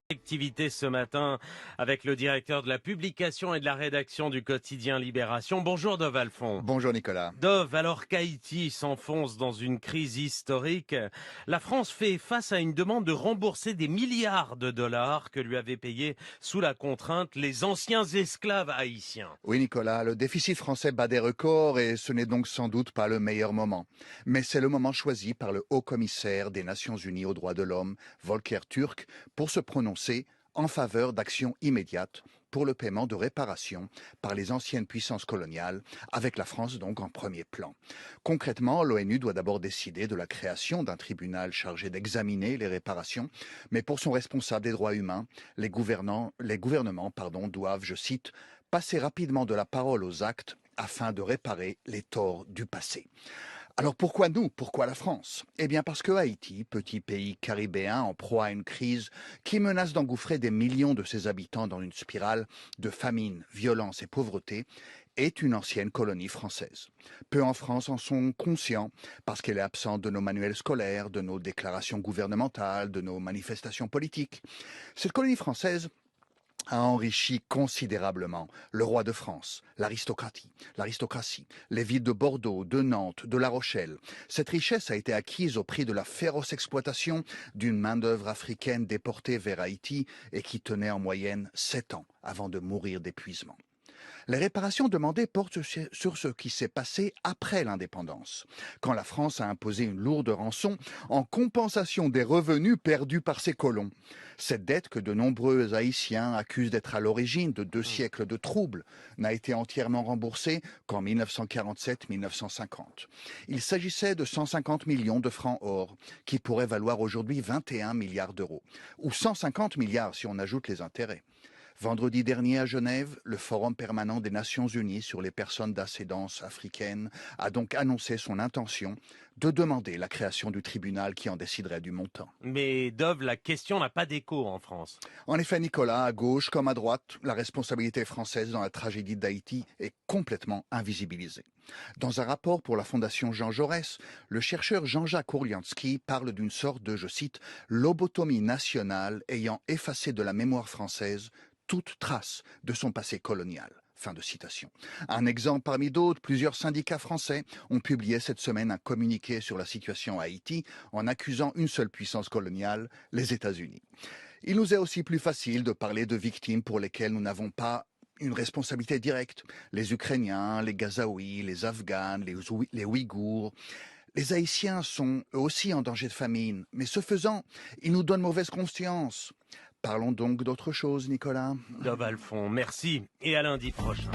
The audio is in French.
Activité ce matin avec le directeur de la publication et de la rédaction du quotidien Libération. Bonjour Dov Alphon. Bonjour Nicolas. Dov, alors qu'Haïti s'enfonce dans une crise historique, la France fait face à une demande de rembourser des milliards de dollars que lui avaient payés sous la contrainte les anciens esclaves haïtiens. Oui Nicolas, le déficit français bat des records et ce n'est donc sans doute pas le meilleur moment. Mais c'est le moment choisi par le haut commissaire des Nations Unies aux droits de l'homme, Volker Türk, pour se prononcer en faveur d'actions immédiates pour le paiement de réparations par les anciennes puissances coloniales, avec la France donc en premier plan. Concrètement, l'ONU doit d'abord décider de la création d'un tribunal chargé d'examiner les réparations, mais pour son responsable des droits humains, les gouvernements doivent, je cite, passer rapidement de la parole aux actes afin de réparer les torts du passé. Alors pourquoi nous? Pourquoi la France? Eh bien parce que Haïti, petit pays caribéen en proie à une crise qui menace d'engouffrer des millions de ses habitants dans une spirale de famine, violence et pauvreté, est une ancienne colonie française. Peu en France en sont conscients parce qu'elle est absente de nos manuels scolaires, de nos déclarations gouvernementales, de nos manifestations politiques. Cette colonie française a enrichi considérablement le roi de France, l'aristocratie, les villes de Bordeaux, de Nantes, de La Rochelle. Cette richesse a été acquise au prix de la féroce exploitation d'une main-d'œuvre africaine déportée vers Haïti et qui tenait en moyenne 7 ans avant de mourir d'épuisement. Les réparations demandées portent sur ce qui s'est passé après l'indépendance, quand la France a imposé une lourde rançon en compensation des revenus perdus par ses colons. Cette dette que de nombreux Haïtiens accusent d'être à l'origine de 2 siècles de troubles n'a été entièrement remboursée qu'en 1947-1950. Il s'agissait de 150 millions de francs or, qui pourraient valoir aujourd'hui 21 milliards d'euros, ou 150 milliards si on ajoute les intérêts. Vendredi dernier à Genève, le Forum permanent des Nations Unies sur les personnes d'ascendance africaine a donc annoncé son intention de demander la création du tribunal qui en déciderait du montant. Mais Dov, la question n'a pas d'écho en France. En effet, Nicolas, à gauche comme à droite, la responsabilité française dans la tragédie d'Haïti est complètement invisibilisée. Dans un rapport pour la Fondation Jean Jaurès, le chercheur Jean-Jacques Orlianski parle d'une sorte de, je cite, lobotomie nationale ayant effacé de la mémoire française toute trace de son passé colonial. Fin de citation. Un exemple parmi d'autres, plusieurs syndicats français ont publié cette semaine un communiqué sur la situation à Haïti en accusant une seule puissance coloniale, les États-Unis. Il nous est aussi plus facile de parler de victimes pour lesquelles nous n'avons pas une responsabilité directe. Les Ukrainiens, les Gazaouis, les Afghans, les Ouïghours. Les Haïtiens sont eux aussi en danger de famine, mais ce faisant, ils nous donnent mauvaise conscience. Parlons donc d'autre chose, Nicolas. Dov Alphon, merci et à lundi prochain.